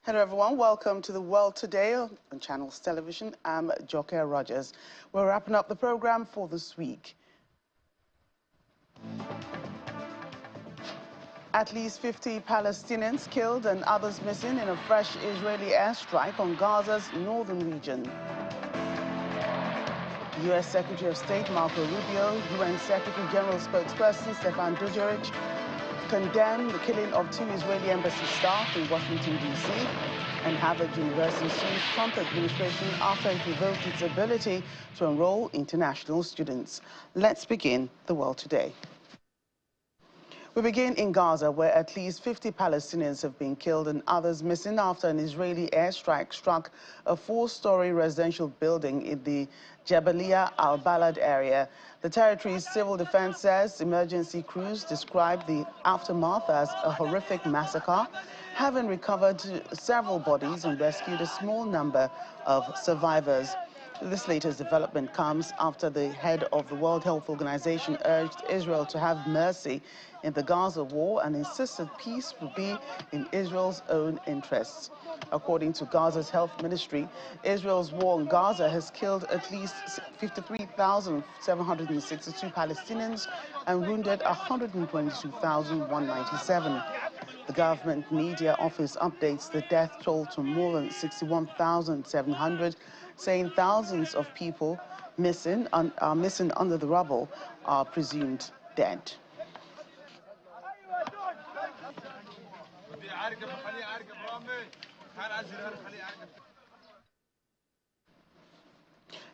Hello everyone, welcome to the World Today on Channels Television. I'm Joke Rogers. We're wrapping up the program for this week. At least 50 Palestinians killed and others missing in a fresh Israeli airstrike on Gaza's northern region. U.S. Secretary of State Marco Rubio, UN Secretary General spokesperson Stefan Dujarric condemned the killing of 2 Israeli embassy staff in Washington, D.C., and Harvard University sues Trump administration after it revoked its ability to enroll international students. Let's begin the World Today. We begin in Gaza, where at least 50 Palestinians have been killed and others missing after an Israeli airstrike struck a 4-story residential building in the Jabalia al-Balad area. The territory's civil defense says emergency crews described the aftermath as a horrific massacre, having recovered several bodies and rescued a small number of survivors. This latest development comes after the head of the World Health Organization urged Israel to have mercy in the Gaza war and insisted peace would be in Israel's own interests. According to Gaza's health ministry, Israel's war on Gaza has killed at least 53,762 Palestinians and wounded 122,197. The government media office updates the death toll to more than 61,700, saying thousands of people are missing under the rubble are presumed dead.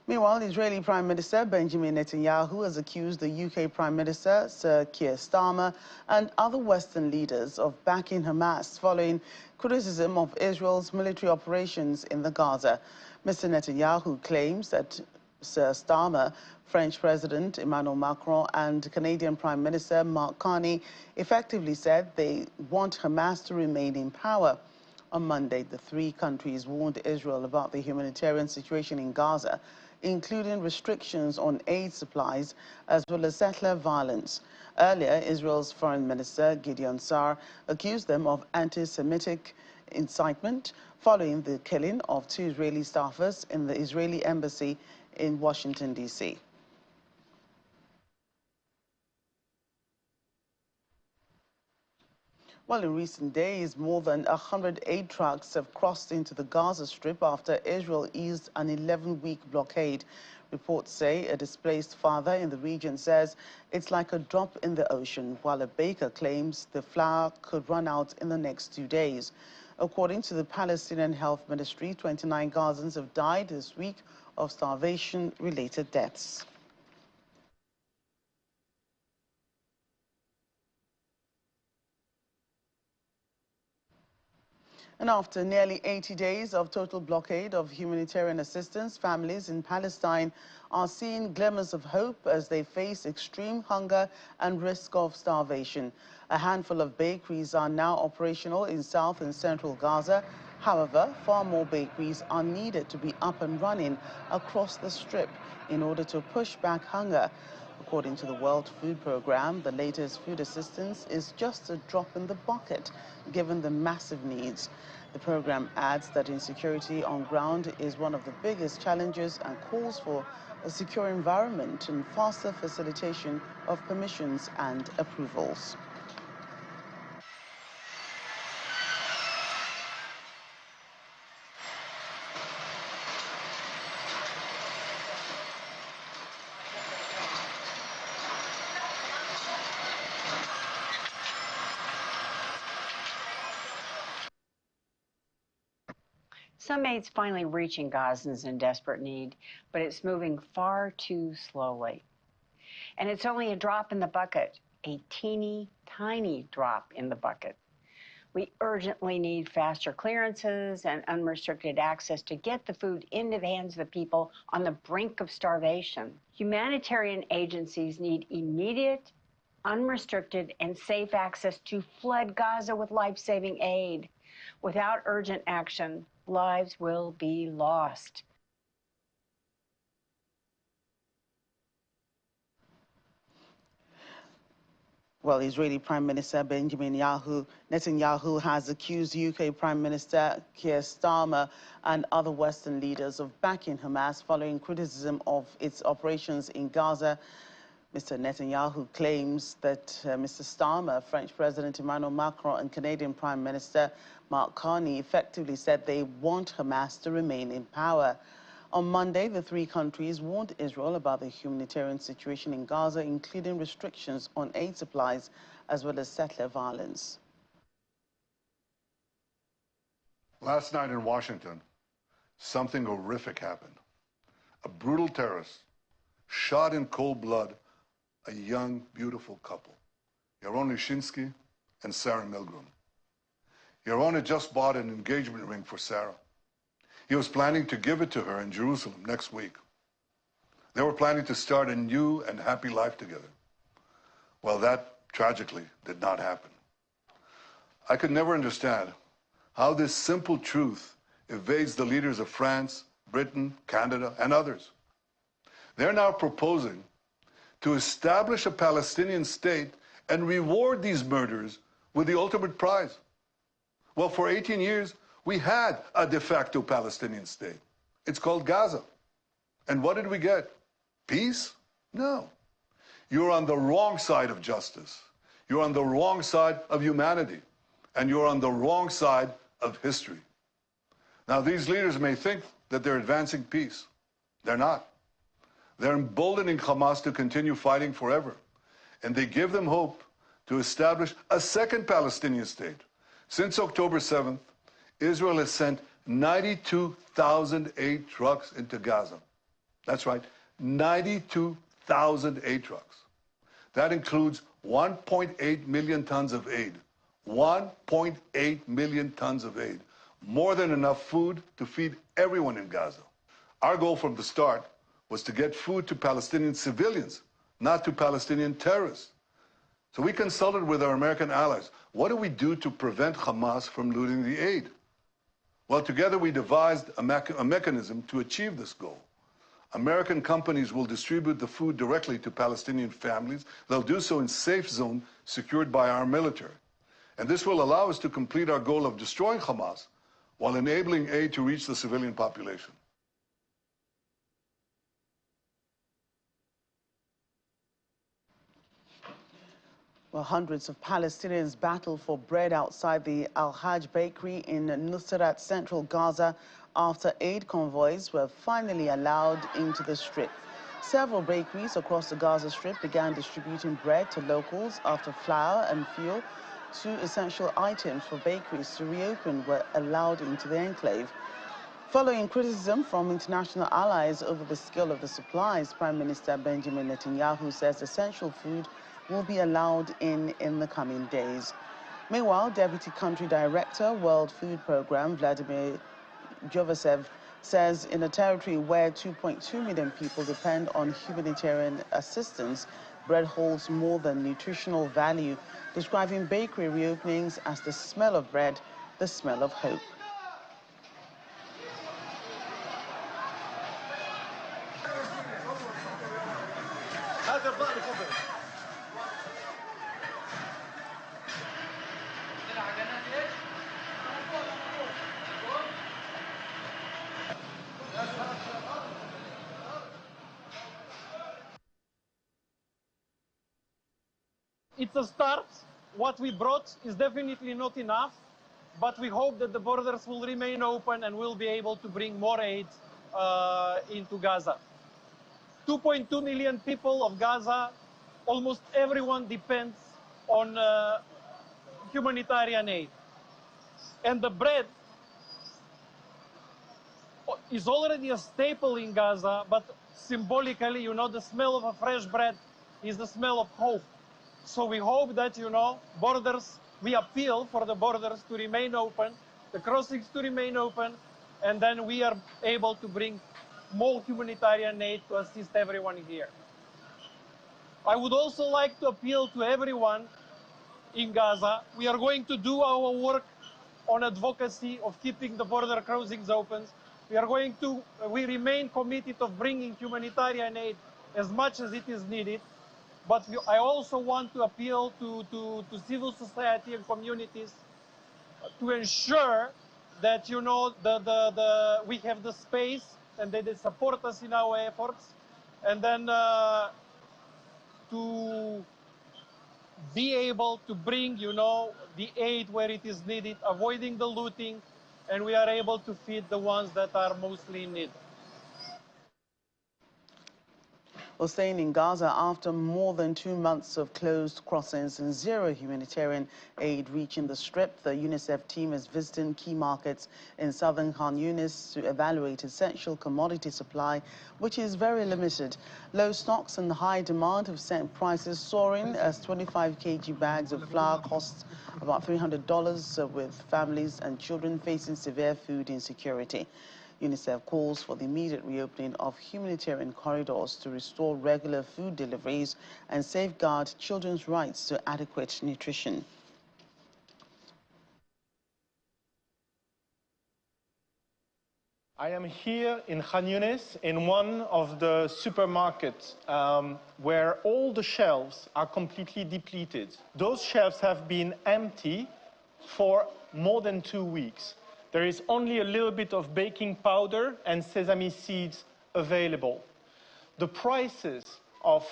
Meanwhile, Israeli Prime Minister Benjamin Netanyahu has accused the UK Prime Minister Sir Keir Starmer and other Western leaders of backing Hamas following criticism of Israel's military operations in the Gaza. Mr. Netanyahu claims that Sir Starmer, French President Emmanuel Macron and Canadian Prime Minister Mark Carney effectively said they want Hamas to remain in power. On Monday, the 3 countries warned Israel about the humanitarian situation in Gaza, including restrictions on aid supplies as well as settler violence. Earlier, Israel's Foreign Minister Gideon Sa'ar accused them of anti-Semitic incitement following the killing of 2 Israeli staffers in the Israeli embassy in Washington, D.C. Well, in recent days, more than 100 aid trucks have crossed into the Gaza Strip after Israel eased an 11-week blockade. Reports say a displaced father in the region says it's like a drop in the ocean, while a baker claims the flour could run out in the next 2 days. According to the Palestinian Health Ministry, 29 Gazans have died this week of starvation-related deaths. And after nearly 80 days of total blockade of humanitarian assistance, families in Palestine are seeing glimmers of hope as they face extreme hunger and risk of starvation. A handful of bakeries are now operational in South and Central Gaza. However, far more bakeries are needed to be up and running across the Strip in order to push back hunger. According to the World Food Programme, the latest food assistance is just a drop in the bucket, given the massive needs. The programme adds that insecurity on ground is one of the biggest challenges and calls for a secure environment and faster facilitation of permissions and approvals. Some aid's finally reaching Gazans in desperate need, but it's moving far too slowly. And it's only a drop in the bucket, a teeny tiny drop in the bucket. We urgently need faster clearances and unrestricted access to get the food into the hands of the people on the brink of starvation. Humanitarian agencies need immediate, unrestricted, and safe access to flood Gaza with life-saving aid. Without urgent action, lives will be lost. Well, Israeli Prime Minister Benjamin Netanyahu has accused UK Prime Minister Keir Starmer and other Western leaders of backing Hamas following criticism of its operations in Gaza. Mr. Netanyahu claims that Mr. Starmer, French President Emmanuel Macron, and Canadian Prime Minister Mark Carney effectively said they want Hamas to remain in power. On Monday, the three countries warned Israel about the humanitarian situation in Gaza, including restrictions on aid supplies as well as settler violence. Last night in Washington, something horrific happened. A brutal terrorist shot in cold blood a young, beautiful couple, Yaron Lishinsky and Sarah Milgram. Yaron had just bought an engagement ring for Sarah. He was planning to give it to her in Jerusalem next week. They were planning to start a new and happy life together. Well, that tragically did not happen. I could never understand how this simple truth evades the leaders of France, Britain, Canada, and others. They're now proposing to establish a Palestinian state and reward these murderers with the ultimate prize. Well, for 18 years, we had a de facto Palestinian state. It's called Gaza. And what did we get? Peace? No. You're on the wrong side of justice. You're on the wrong side of humanity. And you're on the wrong side of history. Now, these leaders may think that they're advancing peace. They're not. They're emboldening Hamas to continue fighting forever. And they give them hope to establish a second Palestinian state. Since October 7th, Israel has sent 92,000 aid trucks into Gaza. That's right, 92,000 aid trucks. That includes 1.8 million tons of aid. 1.8 million tons of aid. More than enough food to feed everyone in Gaza. Our goal from the start was to get food to Palestinian civilians, not to Palestinian terrorists. So we consulted with our American allies. What do we do to prevent Hamas from looting the aid? Well, together we devised a mechanism to achieve this goal. American companies will distribute the food directly to Palestinian families. They'll do so in safe zone secured by our military. And this will allow us to complete our goal of destroying Hamas while enabling aid to reach the civilian population. Well, hundreds of Palestinians battle for bread outside the Al-Hajj bakery in Nusrat, central Gaza, after aid convoys were finally allowed into the strip. Several bakeries across the Gaza Strip began distributing bread to locals after flour and fuel, two essential items for bakeries to reopen, were allowed into the enclave. Following criticism from international allies over the scale of the supplies, Prime Minister Benjamin Netanyahu says essential food will be allowed in the coming days. Meanwhile, Deputy Country Director, World Food Programme, Vladimir Jovasev, says in a territory where 2.2 million people depend on humanitarian assistance, bread holds more than nutritional value, describing bakery reopenings as the smell of bread, the smell of hope. It's a start. What we brought is definitely not enough, but we hope that the borders will remain open and we'll be able to bring more aid into Gaza. 2.2 million people of Gaza, almost everyone depends on humanitarian aid. And the bread is already a staple in Gaza, but symbolically, the smell of a fresh bread is the smell of hope. So we hope that, borders, we appeal for the borders to remain open, the crossings to remain open, and then we are able to bring more humanitarian aid to assist everyone here. I would also like to appeal to everyone in Gaza. We are going to do our work on advocacy of keeping the border crossings open. We remain committed of bringing humanitarian aid as much as it is needed. But I also want to appeal to civil society and communities to ensure that, you know, we have the space and that they support us in our efforts, and then to be able to bring, you know, the aid where it is needed, avoiding the looting, and we are able to feed the ones that are mostly in need. Well, staying in Gaza, after more than 2 months of closed crossings and zero humanitarian aid reaching the Strip, the UNICEF team is visiting key markets in southern Khan Yunis to evaluate essential commodity supply, which is very limited. Low stocks and high demand have sent prices soaring as 25 kg bags of flour costs about $300, with families and children facing severe food insecurity. UNICEF calls for the immediate reopening of humanitarian corridors to restore regular food deliveries and safeguard children's rights to adequate nutrition. I am here in Khan Yunis in one of the supermarkets where all the shelves are completely depleted. Those shelves have been empty for more than 2 weeks. There is only a little bit of baking powder and sesame seeds available. The prices of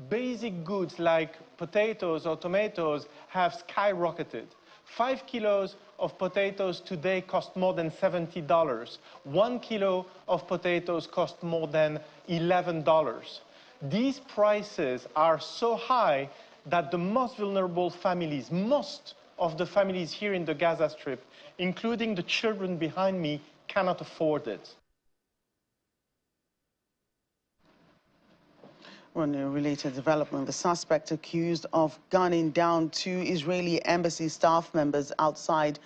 basic goods like potatoes or tomatoes have skyrocketed. 5 kilos of potatoes today cost more than $70. 1 kilo of potatoes cost more than $11. These prices are so high that the most vulnerable families, most of the families here in the Gaza Strip, including the children behind me, cannot afford it. On a related development, the suspect accused of gunning down 2 Israeli embassy staff members outside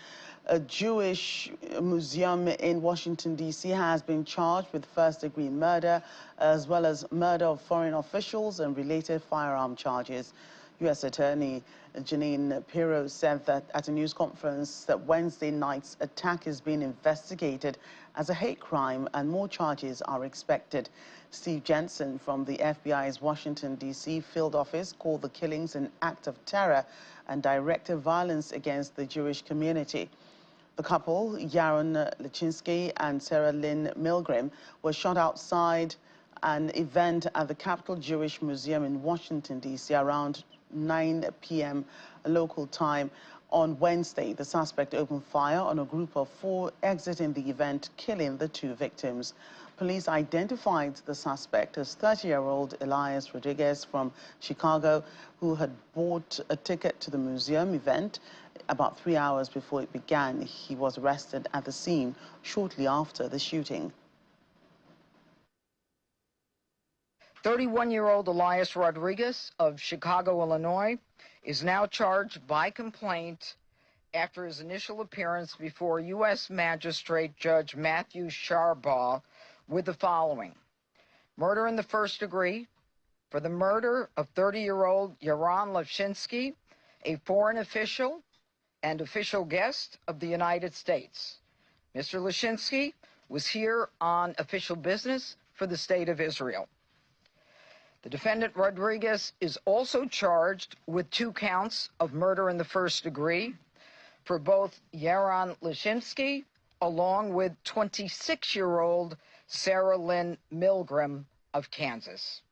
a Jewish museum in Washington, D.C. has been charged with first-degree murder, as well as murder of foreign officials and related firearm charges. U.S. Attorney Janine Pirro said that at a news conference that Wednesday night's attack is being investigated as a hate crime and more charges are expected. Steve Jensen from the FBI's Washington, D.C. field office called the killings an act of terror and directed violence against the Jewish community. The couple, Yaron Lechinsky and Sarah Lynn Milgram, were shot outside an event at the Capitol Jewish Museum in Washington, D.C. around 9 p.m. local time on Wednesday. The suspect opened fire on a group of 4 exiting the event, killing the 2 victims. Police identified the suspect as 30-year-old Elias Rodriguez from Chicago, who had bought a ticket to the museum event about 3 hours before it began. He was arrested at the scene shortly after the shooting. 31-year-old Elias Rodriguez of Chicago, Illinois, is now charged by complaint after his initial appearance before U.S. Magistrate Judge Matthew Sharbaugh with the following: murder in the first degree for the murder of 30-year-old Yaron Lechinsky, a foreign official and official guest of the United States. Mr. Lechinsky was here on official business for the State of Israel. The defendant Rodriguez is also charged with 2 counts of murder in the first degree for both Yaron Lechinsky along with 26-year-old Sarah Lynn Milgram of Kansas.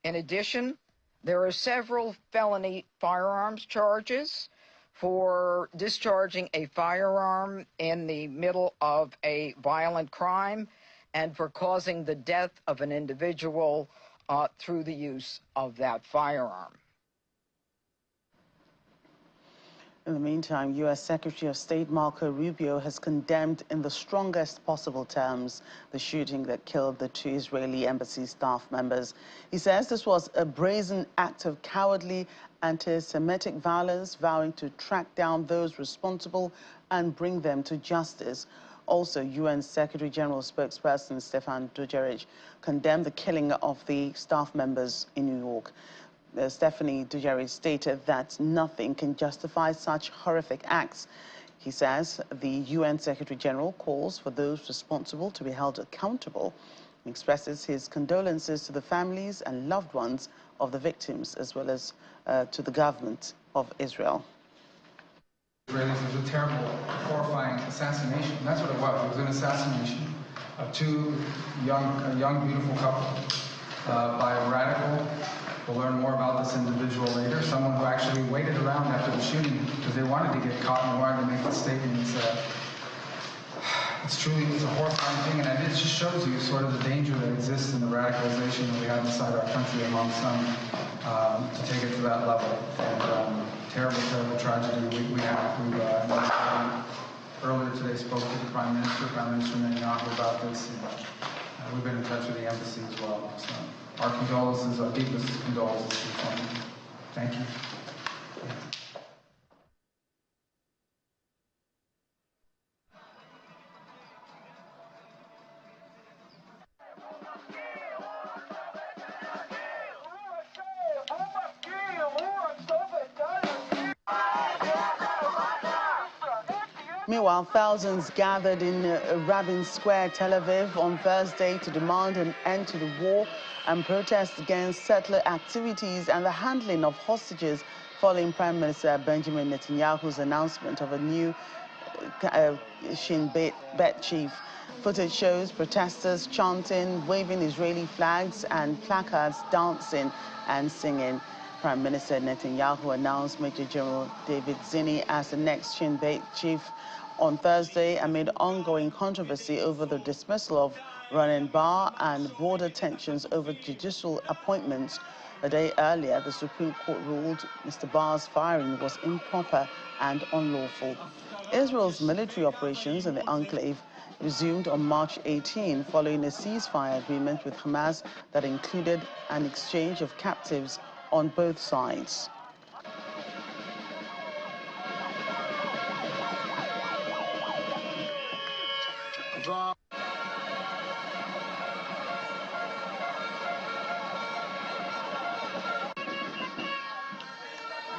In addition, there are several felony firearms charges for discharging a firearm in the middle of a violent crime and for causing the death of an individual through the use of that firearm. In the meantime, U.S. Secretary of State Marco Rubio has condemned in the strongest possible terms the shooting that killed the 2 Israeli embassy staff members. He says this was a brazen act of cowardly anti-Semitic violence, vowing to track down those responsible and bring them to justice. Also, UN Secretary General spokesperson Stefan Dujarric condemned the killing of the staff members in New York. Stephanie Dujarric stated that nothing can justify such horrific acts. He says the UN Secretary General calls for those responsible to be held accountable He expresses his condolences to the families and loved ones of the victims, as well as to the government of Israel. Israelis, it was a terrible, horrifying assassination. That's what it was. It was an assassination of a young, beautiful couple by a radical. We'll learn more about this individual later. Someone who actually waited around after the shooting because they wanted to get caught and wanted to make the statement. It's a horrifying thing, and it just shows you sort of the danger that exists in the radicalization that we have inside our country among some to take it to that level. And terrible, terrible tragedy. We earlier today spoke to the Prime Minister Netanyahu about this, and we've been in touch with the embassy as well. So our condolences, our deepest condolences to the family. Thank you. Meanwhile, thousands gathered in Rabin Square, Tel Aviv on Thursday to demand an end to the war and protest against settler activities and the handling of hostages following Prime Minister Benjamin Netanyahu's announcement of a new Shin Bet chief. Footage shows protesters chanting, waving Israeli flags and placards, dancing and singing. Prime Minister Netanyahu announced Major General David Zinni as the next Shin Bet chief on Thursday amid ongoing controversy over the dismissal of Ronen Bar and border tensions over judicial appointments. A day earlier, the Supreme Court ruled Mr. Barr's firing was improper and unlawful. Israel's military operations in the enclave resumed on March 18 following a ceasefire agreement with Hamas that included an exchange of captives on both sides.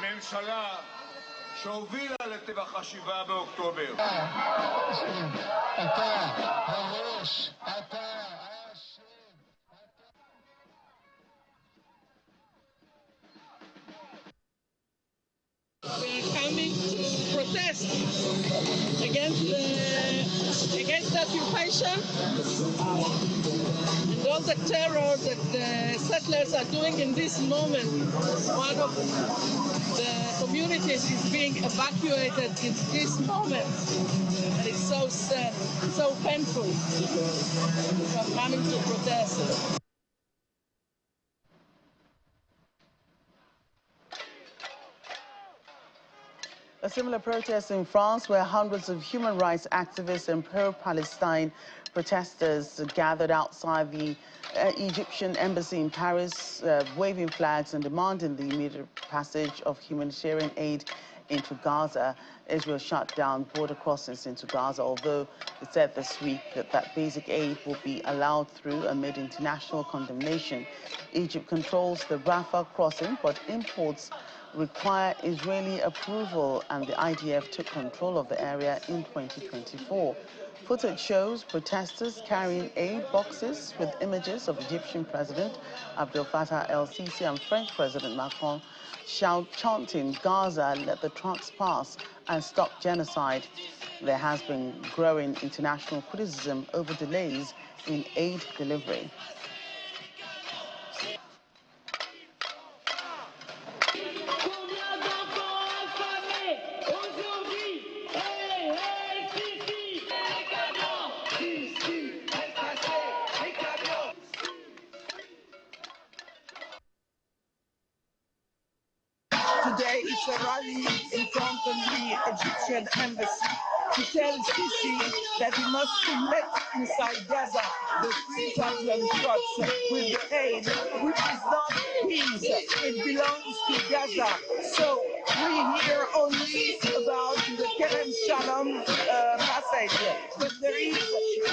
ממשלה שהובילה לטבח ה-7 באוקטובר. We're coming to protest against the occupation and all the terror that the settlers are doing in this moment. One of the communities is being evacuated in this moment. And it's so sad, so painful. We're coming to protest. A similar protest in France, where hundreds of human rights activists and pro-Palestine protesters gathered outside the Egyptian embassy in Paris, waving flags and demanding the immediate passage of humanitarian aid into Gaza. Israel shut down border crossings into Gaza, although it said this week that basic aid will be allowed through amid international condemnation. Egypt controls the Rafah crossing, but imports require Israeli approval, and the IDF took control of the area in 2024. Footage shows protesters carrying aid boxes with images of Egyptian President Abdel Fattah el-Sisi and French President Macron chanting, "Gaza, let the trucks pass and stop genocide." There has been growing international criticism over delays in aid delivery. Today it's a rally in front of the Egyptian embassy to tell Sisi that he must let inside Gaza the 3,000 trucks with the aid, which is not his. It belongs to Gaza. So we hear only about the Kerem Shalom passage, but there is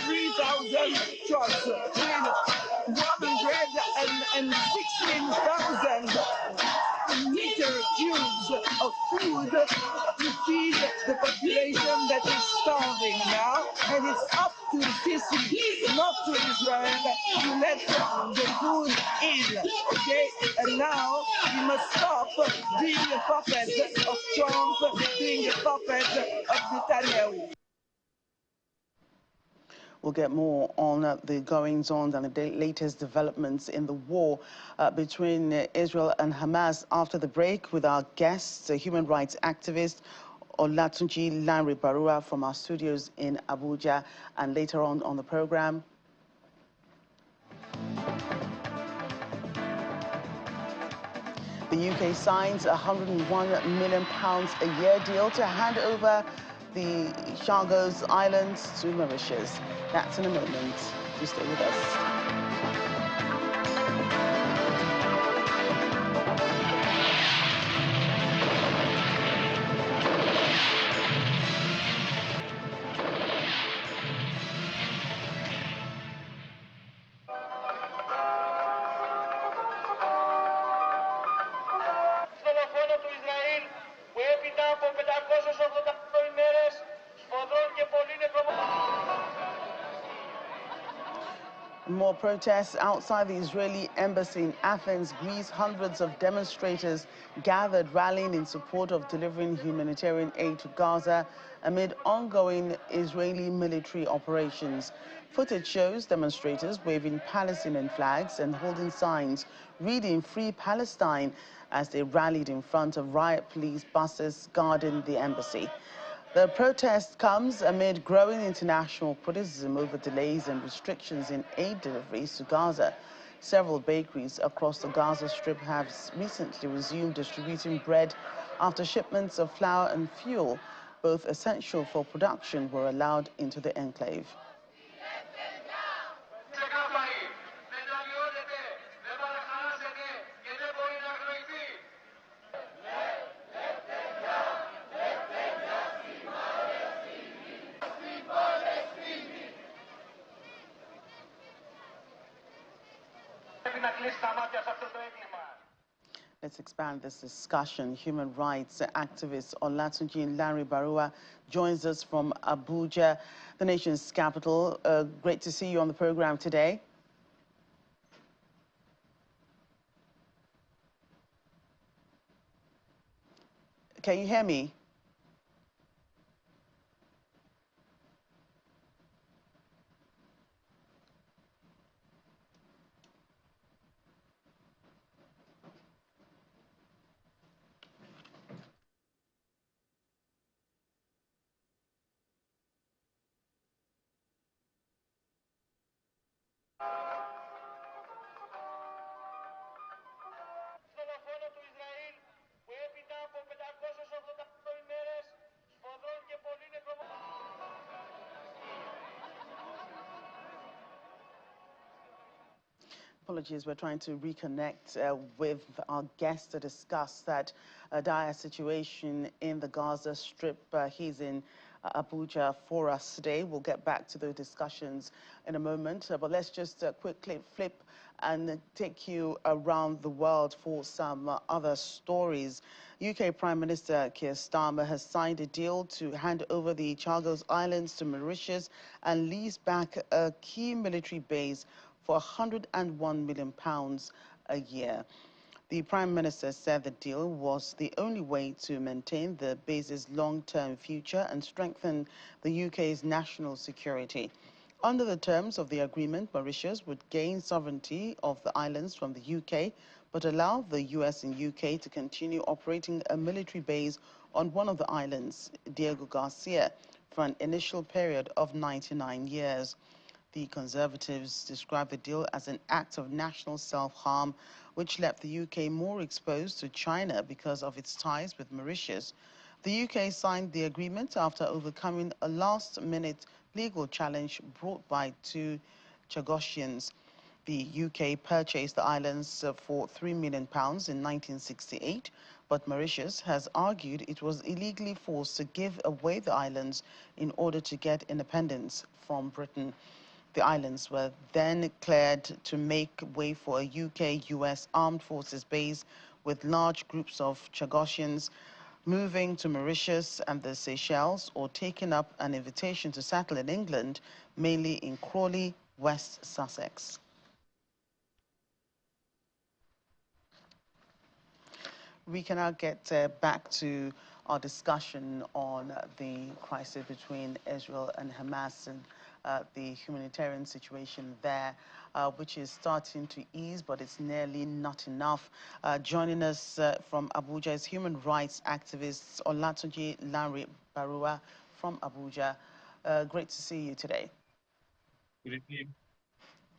3,000 trucks with 116,000 meter cubes of food to feed the population that is starving now, and it's up to the Sisi, not to Israel, to the good ill, okay? And now we must stop being a puppet of Trump, being a puppet of Netanyahu. We'll get more on the goings-on and the latest developments in the war between Israel and Hamas after the break with our guest, a human rights activist, Olatunji Lanre-Barua from our studios in Abuja, and later on the program. The UK signs a £101 million a year deal to hand over the Chagos Islands to Mauritius. That's in a moment. Do stay with us. More protests outside the Israeli embassy in Athens, Greece. Hundreds of demonstrators gathered, rallying in support of delivering humanitarian aid to Gaza amid ongoing Israeli military operations. Footage shows demonstrators waving Palestinian flags and holding signs reading "Free Palestine" as they rallied in front of riot police buses guarding the embassy. The protest comes amid growing international criticism over delays and restrictions in aid deliveries to Gaza. Several bakeries across the Gaza Strip have recently resumed distributing bread after shipments of flour and fuel, both essential for production, were allowed into the enclave. Let's expand this discussion. Human rights activist Olatunji Lanre-Barua joins us from Abuja, the nation's capital. Great to see you on the program today. Can you hear me? Apologies, we're trying to reconnect with our guest to discuss that dire situation in the Gaza Strip. He's in Abuja for us today. We'll get back to the discussions in a moment, but let's just quickly flip and take you around the world for some other stories. UK Prime Minister Keir Starmer has signed a deal to hand over the Chagos Islands to Mauritius and lease back a key military base for £101 million a year. The Prime Minister said the deal was the only way to maintain the base's long-term future and strengthen the UK's national security. Under the terms of the agreement, Mauritius would gain sovereignty of the islands from the UK, but allow the US and UK to continue operating a military base on one of the islands, Diego Garcia, for an initial period of 99 years. The Conservatives describe the deal as an act of national self-harm, which left the UK more exposed to China because of its ties with Mauritius. The UK signed the agreement after overcoming a last-minute legal challenge brought by two Chagosians. The UK purchased the islands for £3 million in 1968, but Mauritius has argued it was illegally forced to give away the islands in order to get independence from Britain. The islands were then cleared to make way for a UK-US armed forces base, with large groups of Chagosians moving to Mauritius and the Seychelles or taking up an invitation to settle in England, mainly in Crawley, West Sussex. We can now get back to our discussion on the crisis between Israel and Hamas and the humanitarian situation there, which is starting to ease, but it's nearly not enough. Joining us from Abuja is human rights activist Olatunji Lanre Barua from Abuja. Great to see you today. Good evening.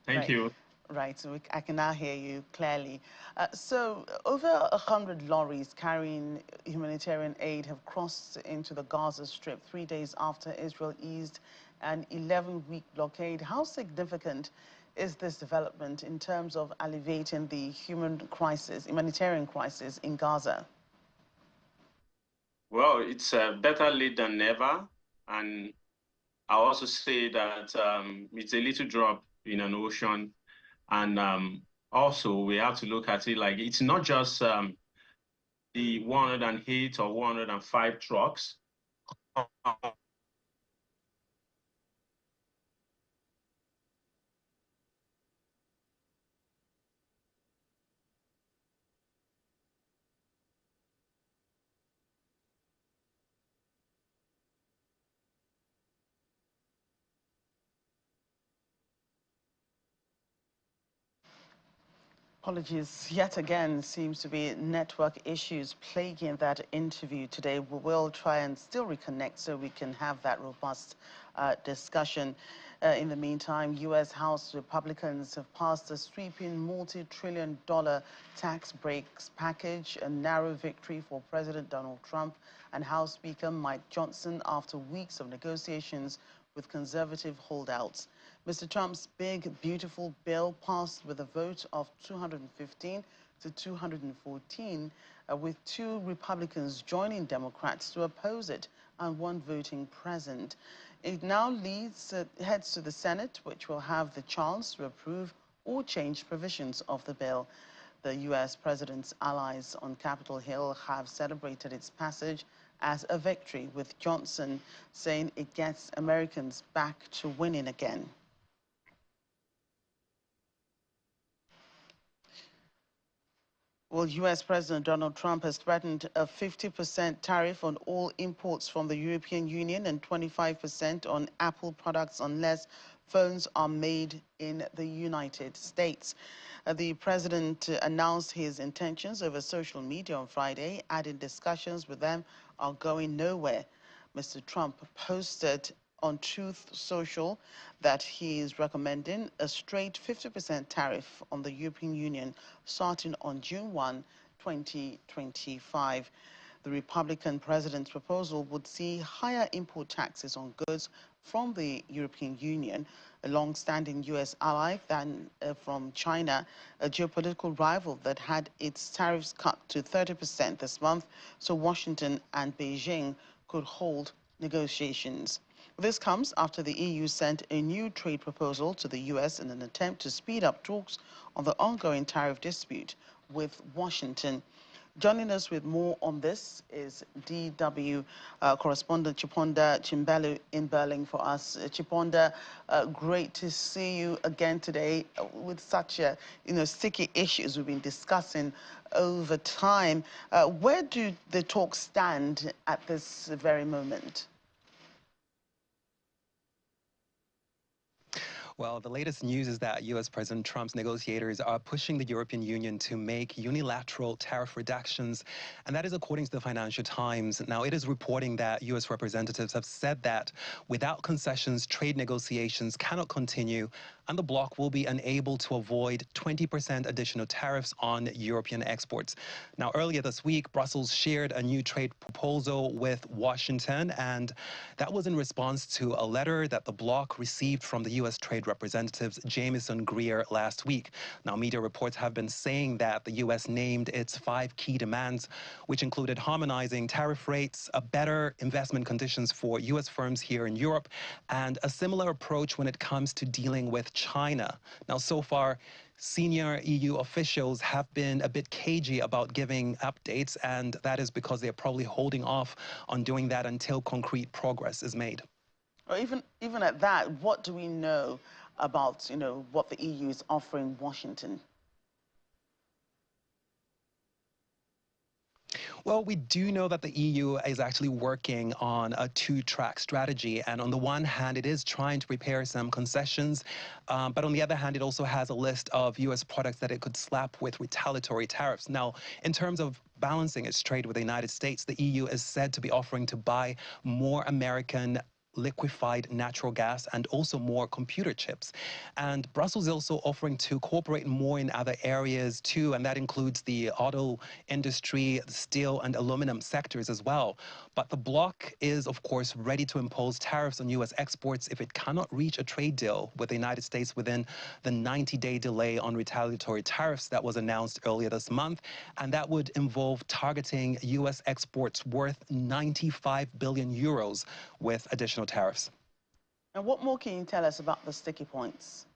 Thank Right. you. Right, so I can now hear you clearly. So over 100 lorries carrying humanitarian aid have crossed into the Gaza Strip 3 days after Israel eased an 11-week blockade. How significant is this development in terms of alleviating the humanitarian crisis in Gaza? Well, it's better late than never. And I also say that it's a little drop in an ocean. And also, we have to look at it like it's not just the 108 or 105 trucks. Apologies, yet again seems to be network issues plaguing that interview today. We will try and still reconnect so we can have that robust discussion. In the meantime, U.S. House Republicans have passed a sweeping multi-trillion-dollar tax breaks package, a narrow victory for President Donald Trump and House Speaker Mike Johnson after weeks of negotiations with conservative holdouts. Mr. Trump's big, beautiful bill passed with a vote of 215 to 214, with 2 Republicans joining Democrats to oppose it and 1 voting present. It now heads to the Senate, which will have the chance to approve or change provisions of the bill. The U.S. president's allies on Capitol Hill have celebrated its passage as a victory, with Johnson saying it gets Americans back to winning again. Well, U.S. President Donald Trump has threatened a 50% tariff on all imports from the European Union and 25% on Apple products unless phones are made in the United States. The president announced his intentions over social media on Friday, adding discussions with them are going nowhere. Mr. Trump posted on Truth Social that he is recommending a straight 50% tariff on the European Union starting on June 1, 2025. The Republican president's proposal would see higher import taxes on goods from the European Union, a long-standing U.S. ally, than from China, a geopolitical rival that had its tariffs cut to 30% this month, so Washington and Beijing could hold negotiations. This comes after the EU sent a new trade proposal to the U.S. in an attempt to speed up talks on the ongoing tariff dispute with Washington. Joining us with more on this is DW correspondent Chiponda Chimbelu in Berlin for us. Chiponda, great to see you again today with such sticky issues we've been discussing over time. Where do the talks stand at this very moment? Well, the latest news is that U.S. President Trump's negotiators are pushing the European Union to make unilateral tariff reductions, and that is according to the Financial Times. Now, it is reporting that U.S. representatives have said that without concessions, trade negotiations cannot continue, and the bloc will be unable to avoid 20% additional tariffs on European exports. Now, earlier this week, Brussels shared a new trade proposal with Washington, and that was in response to a letter that the bloc received from the U.S. Trade Representatives Jamieson Greer last week. Now, media reports have been saying that the U.S. named its 5 key demands, which included harmonizing tariff rates, better investment conditions for U.S. firms here in Europe, and a similar approach when it comes to dealing with China. Now, so far, senior EU officials have been a bit cagey about giving updates, and that is because they're probably holding off on doing that until concrete progress is made. Or even at that, what do we know about, what the EU is offering Washington? Well, we do know that the EU is actually working on a two-track strategy. And on the one hand, it is trying to prepare some concessions. But on the other hand, it also has a list of U.S. products that it could slap with retaliatory tariffs. Now, in terms of balancing its trade with the United States, the EU is said to be offering to buy more American liquefied natural gas and also more computer chips. And Brussels is also offering to cooperate more in other areas too, and that includes the auto industry, the steel and aluminum sectors as well. But the bloc is, of course, ready to impose tariffs on U.S. exports if it cannot reach a trade deal with the United States within the 90-day delay on retaliatory tariffs that was announced earlier this month. And that would involve targeting U.S. exports worth 95 billion euros with additional tariffs. And what more can you tell us about the sticky points?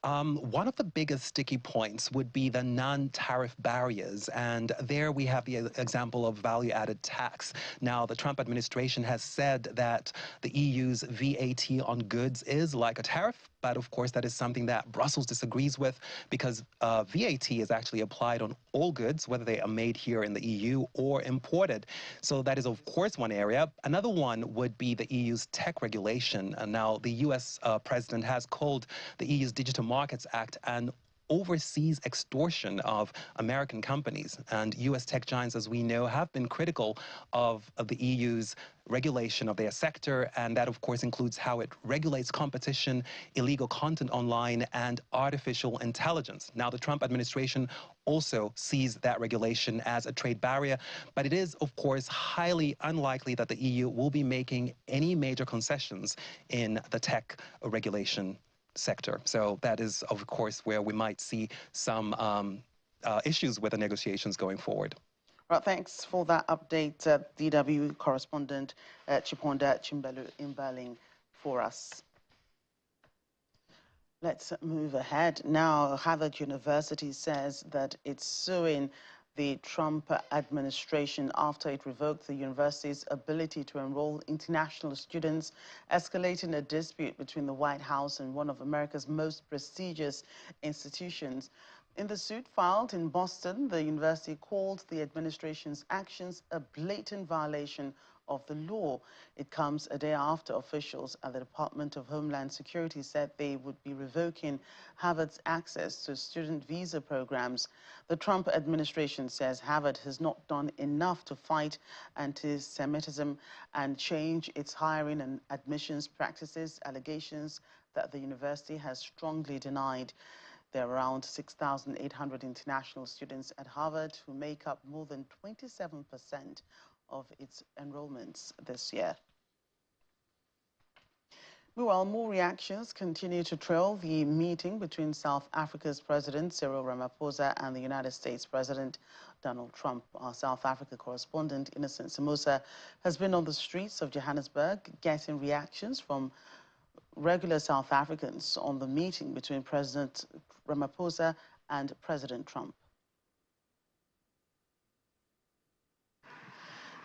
One of the biggest sticky points would be the non-tariff barriers, and there we have the example of value-added tax. Now, the Trump administration has said that the EU's VAT on goods is like a tariff, but of course that is something that Brussels disagrees with because VAT is actually applied on all goods, whether they are made here in the EU or imported. So that is, of course, one area. Another one would be the EU's tech regulation. And now the US president has called the EU's Digital Markets Act an overseas extortion of American companies. And U.S. tech giants, as we know, have been critical of the EU's regulation of their sector, and that, of course, includes how it regulates competition, illegal content online, and artificial intelligence. Now, the Trump administration also sees that regulation as a trade barrier, but it is, of course, highly unlikely that the EU will be making any major concessions in the tech regulation sector. So that is, of course, where we might see some issues with the negotiations going forward. Right, thanks for that update, DW correspondent Chiponda Chimbelu in Berlin for us. Let's move ahead. Now, Harvard University says that it's suing the Trump administration after it revoked the university's ability to enroll international students, escalating a dispute between the White House and one of America's most prestigious institutions. In the suit filed in Boston, the university called the administration's actions a blatant violation of the law. It comes a day after officials at the Department of Homeland Security said they would be revoking Harvard's access to student visa programs. The Trump administration says Harvard has not done enough to fight anti-Semitism and change its hiring and admissions practices, allegations that the university has strongly denied. There are around 6,800 international students at Harvard who make up more than 27% of its enrollments this year. Meanwhile, more reactions continue to trail the meeting between South Africa's President Cyril Ramaphosa and the United States President Donald Trump. Our South Africa correspondent Innocent Samosa has been on the streets of Johannesburg getting reactions from regular South Africans on the meeting between President Ramaphosa and President Trump.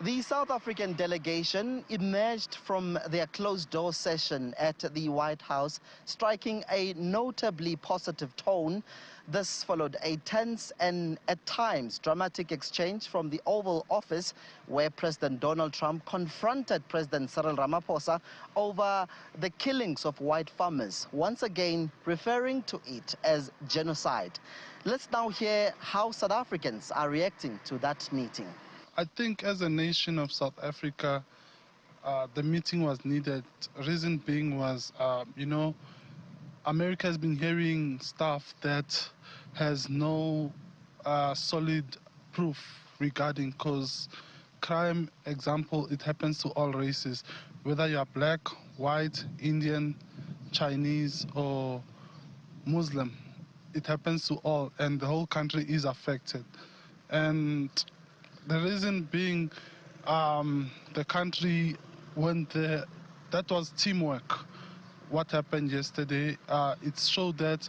The South African delegation emerged from their closed-door session at the White House, striking a notably positive tone. This followed a tense and, at times, dramatic exchange from the Oval Office, where President Donald Trump confronted President Cyril Ramaphosa over the killings of white farmers, once again referring to it as genocide. Let's now hear how South Africans are reacting to that meeting. I think as a nation of South Africa, the meeting was needed. Reason being was, America has been hearing stuff that has no solid proof regarding, because crime, example, it happens to all races, whether you are black, white, Indian, Chinese, or Muslim. It happens to all, and the whole country is affected. And the reason being, the country went there. That was teamwork. What happened yesterday, it showed that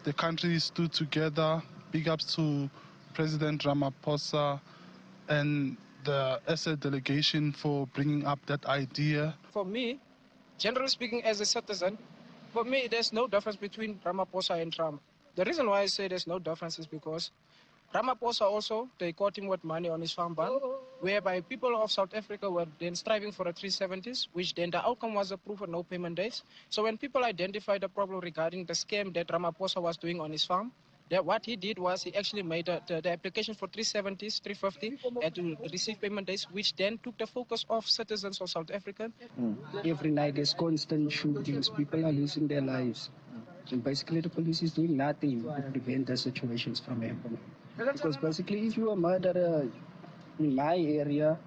the country stood together. Big ups to President Ramaphosa and the SA delegation for bringing up that idea. For me, generally speaking, as a citizen, For me, there's no difference between Ramaphosa and Trump. The reason why I say there's no difference is because Ramaphosa also, they caught him with money on his farm ban, whereby people of South Africa were then striving for a 370s, which then the outcome was approved for no payment dates. So when people identified the problem regarding the scam that Ramaphosa was doing on his farm, that what he did was he actually made the application for 370s, 350, and to receive payment dates, which then took the focus off citizens of South Africa. Every night there's constant shootings. People are losing their lives. And basically the police is doing nothing to prevent the situations from happening. Because basically if you are a murderer in my area,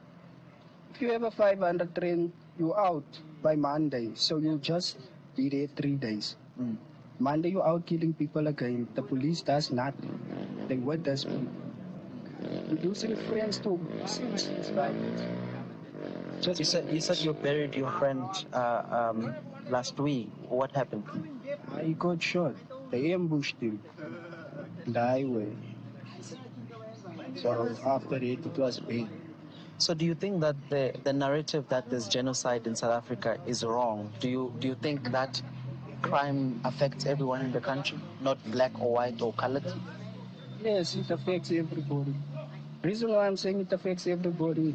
if you have a 500 rand, you're out by Monday. So you just be there 3 days. Monday you're out killing people again. The police does nothing. They with us people. We're losing friends to senseless violence. You said you buried your friend last week. What happened? He got shot. They ambushed him on the highway. So after it was big. So do you think that the narrative that there's genocide in South Africa is wrong? Do you think that crime affects everyone in the country, not black or white or colored? Yes, it affects everybody. Reason why I'm saying it affects everybody,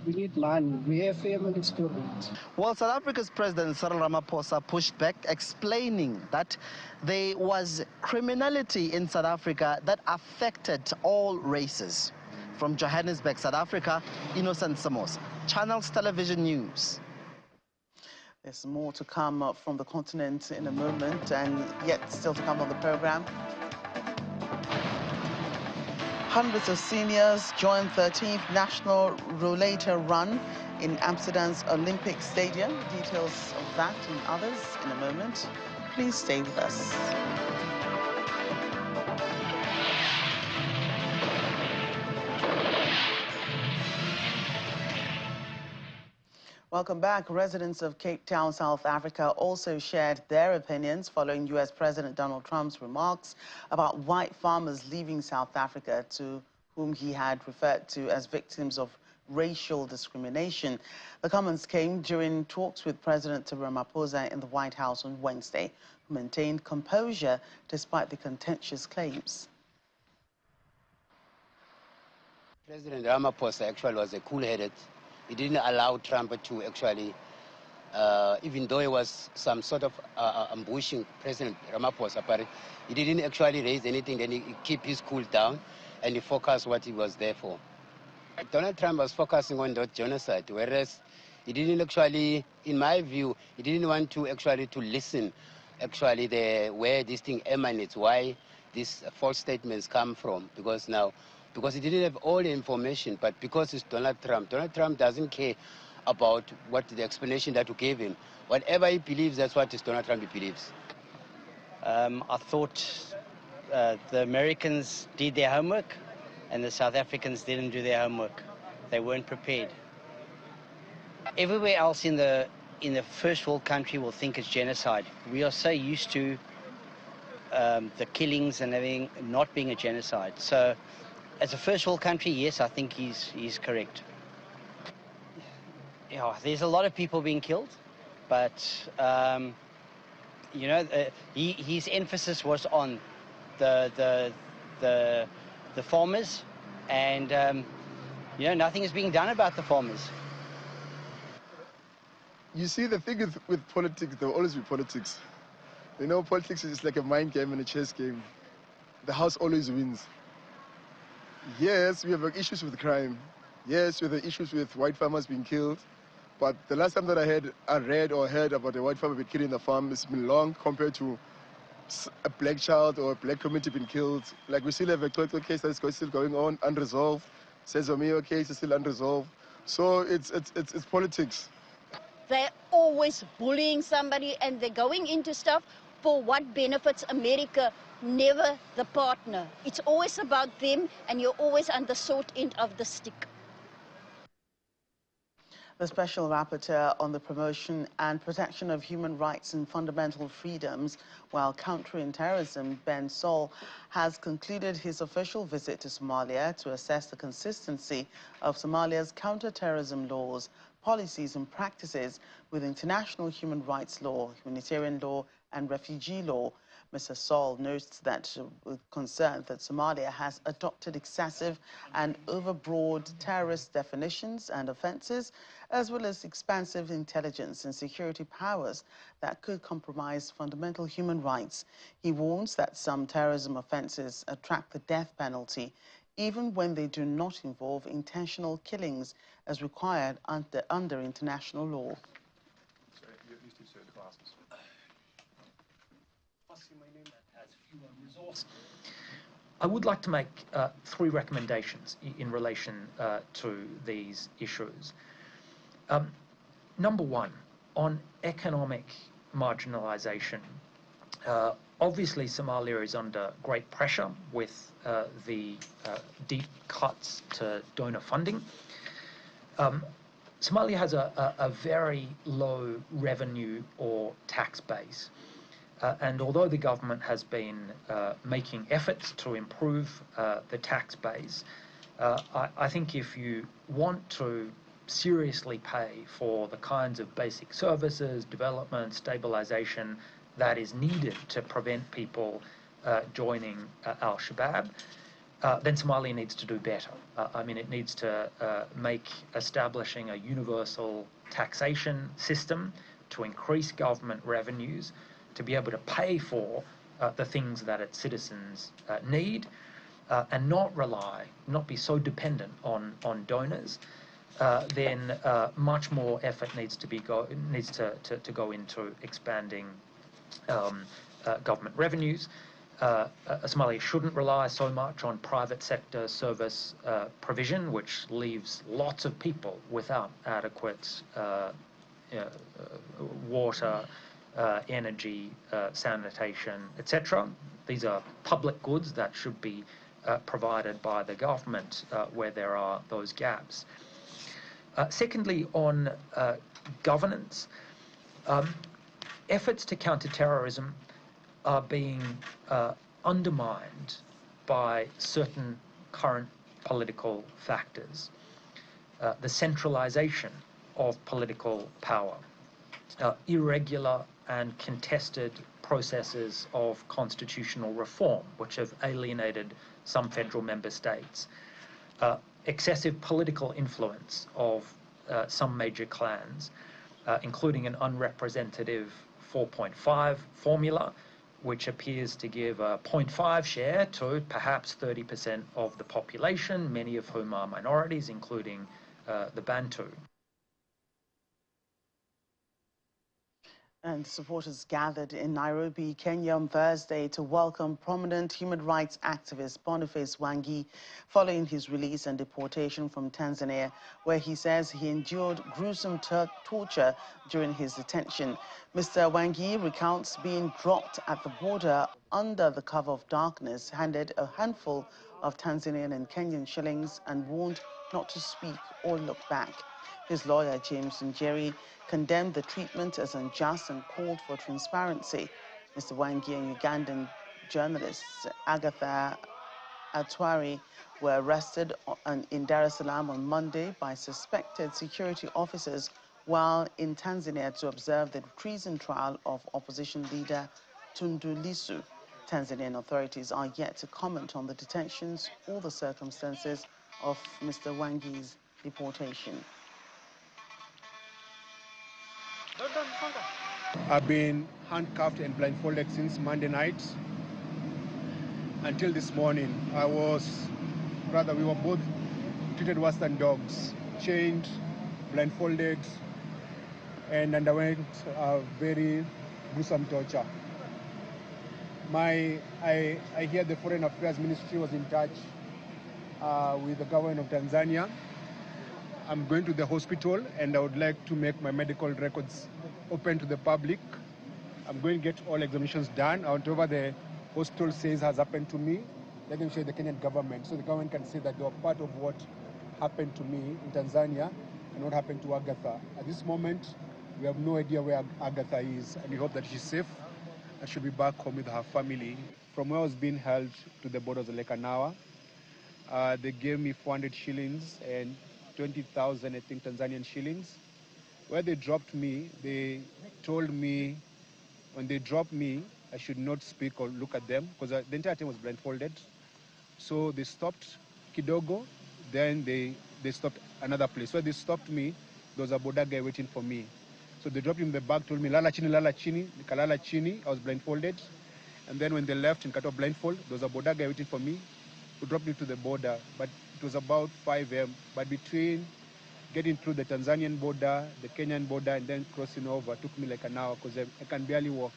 we need money. We have families to raise. Well, South Africa's President Cyril Ramaphosa pushed back, explaining that there was criminality in South Africa that affected all races. From Johannesburg, South Africa, Innocent Samos, Channels Television News. There's more to come from the continent in a moment, and yet still to come on the program. Hundreds of seniors joined 13th National Rollator Run in Amsterdam's Olympic Stadium. Details of that and others in a moment. Please stay with us. Welcome back. Residents of Cape Town, South Africa also shared their opinions following U.S. President Donald Trump's remarks about white farmers leaving South Africa, to whom he had referred to as victims of racial discrimination. The comments came during talks with President Ramaphosa in the White House on Wednesday, who maintained composure despite the contentious claims. President Ramaphosa actually was a cool-headed. He didn't allow Trump to actually, even though it was some sort of ambushing President Ramaphosa, but he didn't actually raise anything. Then he kept his cool down and he focused what he was there for. Donald Trump was focusing on that genocide, whereas he didn't actually, in my view, he didn't want to actually to listen actually where this thing emanates, why these false statements come from, because he didn't have all the information, but because it's Donald Trump doesn't care about what the explanation that you gave him. Whatever he believes, that's what Donald Trump believes. I thought the Americans did their homework and the South Africans didn't do their homework. They weren't prepared. Everywhere else in the first world country will think it's genocide. We are so used to the killings and everything not being a genocide. So as a first world country, yes, I think he's correct. Yeah, there's a lot of people being killed, but you know, his emphasis was on the farmers, and you know, nothing is being done about the farmers. You see, the thing with politics, there will always be politics. You know, politics is like a mind game and a chess game. The house always wins. Yes, we have issues with crime. Yes, we have issues with white farmers being killed. But the last time that I read or heard about a white farmer being killed in the farm, it's been long compared to a black child or a black community being killed. Like, we still have a Toto case that's still going on, unresolved. Sezomeo case is still unresolved. So it's politics. They're always bullying somebody, and they're going into stuff for what benefits America, never the partner. It's always about them, and you're always on the short end of the stick. The Special Rapporteur on the Promotion and Protection of Human Rights and Fundamental Freedoms while countering terrorism, Ben Saul, has concluded his official visit to Somalia to assess the consistency of Somalia's counter-terrorism laws, policies and practices with international human rights law, humanitarian law and refugee law. Mr. Saul notes that with concern that Somalia has adopted excessive and overbroad terrorist definitions and offences, as well as expansive intelligence and security powers that could compromise fundamental human rights. He warns that some terrorism offences attract the death penalty, even when they do not involve intentional killings as required under international law. I would like to make three recommendations in relation to these issues. Number one, on economic marginalisation. Obviously, Somalia is under great pressure with the deep cuts to donor funding. Somalia has a very low revenue or tax base. And although the government has been making efforts to improve the tax base, I think if you want to seriously pay for the kinds of basic services, development, stabilization that is needed to prevent people joining al-Shabaab, then Somalia needs to do better. I mean, it needs to make establishing a universal taxation system to increase government revenues, to be able to pay for the things that its citizens need, and not be so dependent on donors. Then much more effort needs to go into expanding government revenues. Somalia shouldn't rely so much on private sector service provision, which leaves lots of people without adequate water, energy, sanitation, etc. These are public goods that should be provided by the government where there are those gaps. Secondly, on governance, efforts to counter terrorism are being undermined by certain current political factors. The centralization of political power, irregular and contested processes of constitutional reform, which have alienated some federal member states, excessive political influence of some major clans, including an unrepresentative 4.5 formula, which appears to give a 0.5 share to perhaps 30% of the population, many of whom are minorities, including the Bantu. And supporters gathered in Nairobi, Kenya on Thursday to welcome prominent human rights activist Boniface Wangi following his release and deportation from Tanzania, where he says he endured gruesome torture during his detention. Mr. Wangi recounts being dropped at the border under the cover of darkness, handed a handful of Tanzanian and Kenyan shillings and warned not to speak or look back. His lawyer, James Njeri, condemned the treatment as unjust and called for transparency. Mr. Wangi and Ugandan journalist Agatha Atwari were arrested in Dar es Salaam on Monday by suspected security officers while in Tanzania to observe the treason trial of opposition leader Tundu Lissu. Tanzanian authorities are yet to comment on the detentions or the circumstances of Mr. Wangi's deportation. I've been handcuffed and blindfolded since Monday night until this morning. We were both treated worse than dogs, chained, blindfolded, and underwent very gruesome torture. I hear the Foreign Affairs Ministry was in touch with the government of Tanzania. I'm going to the hospital and I would like to make my medical records open to the public. I'm going to get all examinations done. Whatever the hospital says has happened to me, let them show the Kenyan government so the government can say that they were part of what happened to me in Tanzania and what happened to Agatha. At this moment, we have no idea where Agatha is, and we hope that she's safe and she'll be back home with her family. From where I was being held to the borders of Lekanawa, they gave me 400 shillings and 20,000, I think, Tanzanian shillings. Where they dropped me, they told me When they drop me, I should not speak or look at them because the entire team was blindfolded. So they stopped kidogo, then they stopped another place. Where they stopped me, there was a border guy waiting for me. So they dropped him in the bag, told me, lala chini, nikalala chini. I was blindfolded. And then when they left in Kato blindfold, there was a border guy waiting for me who dropped me to the border. But it was about 5 a.m. But between getting through the Tanzanian border, the Kenyan border, and then crossing over took me like an hour because I can barely walk.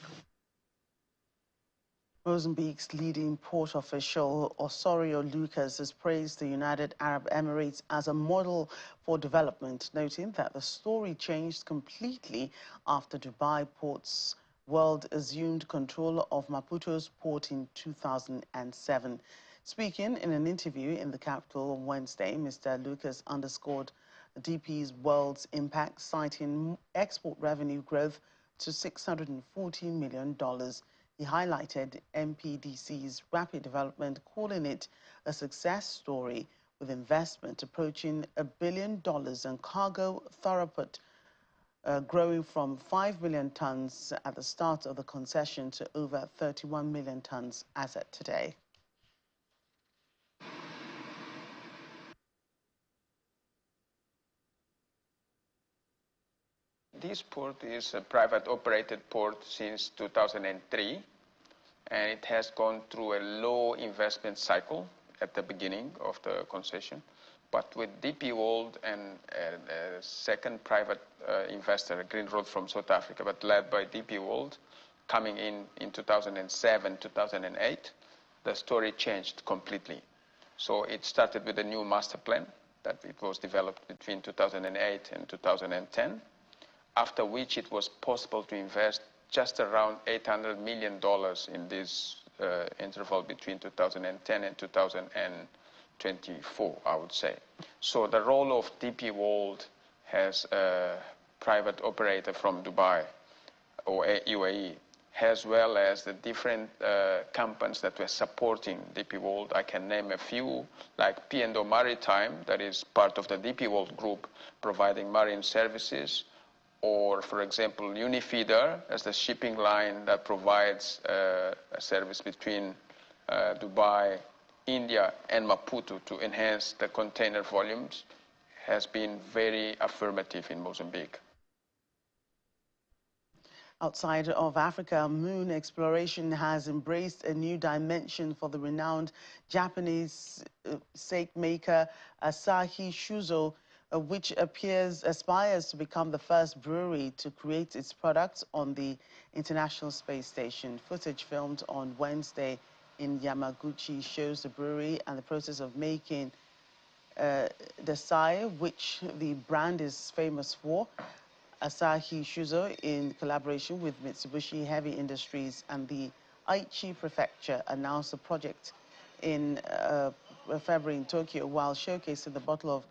Mozambique's leading port official, Osorio Lucas, has praised the United Arab Emirates as a model for development, noting that the story changed completely after Dubai Ports World assumed control of Maputo's port in 2007. Speaking in an interview in the capital on Wednesday, Mr. Lucas underscored DP's world's impact, citing export revenue growth to $640 million. He highlighted MPDC's rapid development, calling it a success story with investment approaching $1 billion and cargo throughput growing from 5 million tons at the start of the concession to over 31 million tons as at today. This port is a private operated port since 2003, and it has gone through a low investment cycle at the beginning of the concession. But with DP World and a second private investor, Green Road from South Africa, but led by DP World, coming in 2007, 2008, the story changed completely. So it started with a new master plan that it was developed between 2008 and 2010, after which it was possible to invest just around $800 million in this interval between 2010 and 2024, I would say. So the role of DP World as a private operator from Dubai or UAE, as well as the different companies that were supporting DP World. I can name a few, like P&O Maritime, that is part of the DP World group, providing marine services, or, for example, Unifeeder as the shipping line that provides a service between Dubai, India, and Maputo to enhance the container volumes, has been very affirmative in Mozambique. Outside of Africa, moon exploration has embraced a new dimension for the renowned Japanese sake maker Asahi Shuzo, which aspires to become the first brewery to create its products on the International Space Station. Footage filmed on Wednesday in Yamaguchi shows the brewery and the process of making the sai, which the brand is famous for. Asahi Shuzo, in collaboration with Mitsubishi Heavy Industries and the Aichi Prefecture, announced the project in February in Tokyo while showcasing the bottle of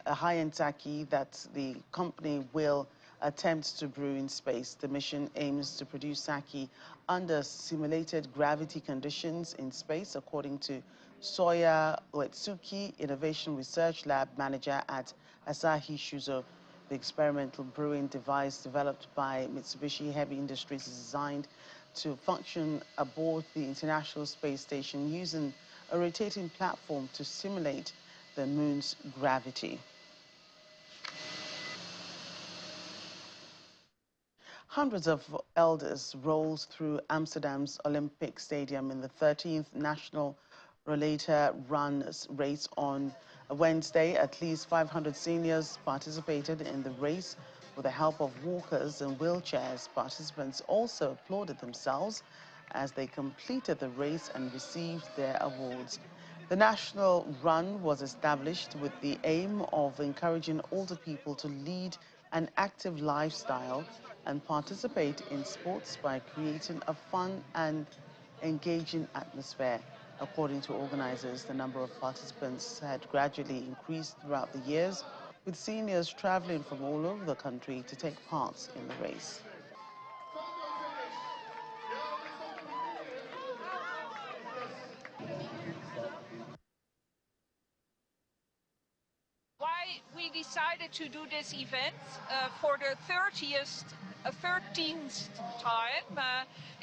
a high-end sake that the company will attempt to brew in space. The mission aims to produce sake under simulated gravity conditions in space, according to Soya Uetsuki, Innovation Research Lab Manager at Asahi Shuzo. The experimental brewing device developed by Mitsubishi Heavy Industries is designed to function aboard the International Space Station using a rotating platform to simulate the moon's gravity. Hundreds of elders rolled through Amsterdam's Olympic Stadium in the 13th National Rollator Run race on Wednesday. At least 500 seniors participated in the race with the help of walkers and wheelchairs. Participants also applauded themselves as they completed the race and received their awards. The National Run was established with the aim of encouraging older people to lead an active lifestyle and participate in sports by creating a fun and engaging atmosphere. According to organizers, the number of participants had gradually increased throughout the years, with seniors traveling from all over the country to take part in the race. Why we decided to do this event for the 30th a 13th time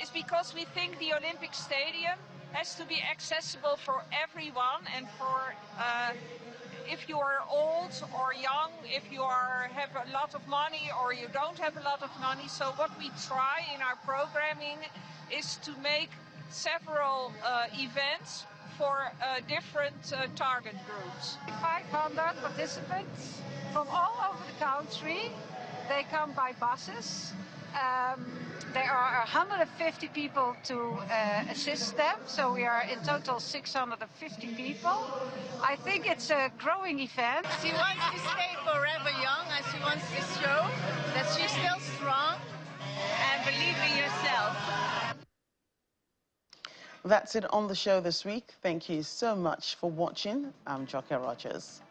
is because we think the Olympic Stadium has to be accessible for everyone, and for if you are old or young, if you have a lot of money or you don't have a lot of money. So what we try in our programming is to make several events for different target groups. 500 participants from all over the country. They come by buses. There are 150 people to assist them, so we are in total 650 people. I think it's a growing event. She wants to stay forever young, and she wants to show that she's still strong and believe in yourself. That's it on the show this week. Thank you so much for watching. I'm Joke Rogers.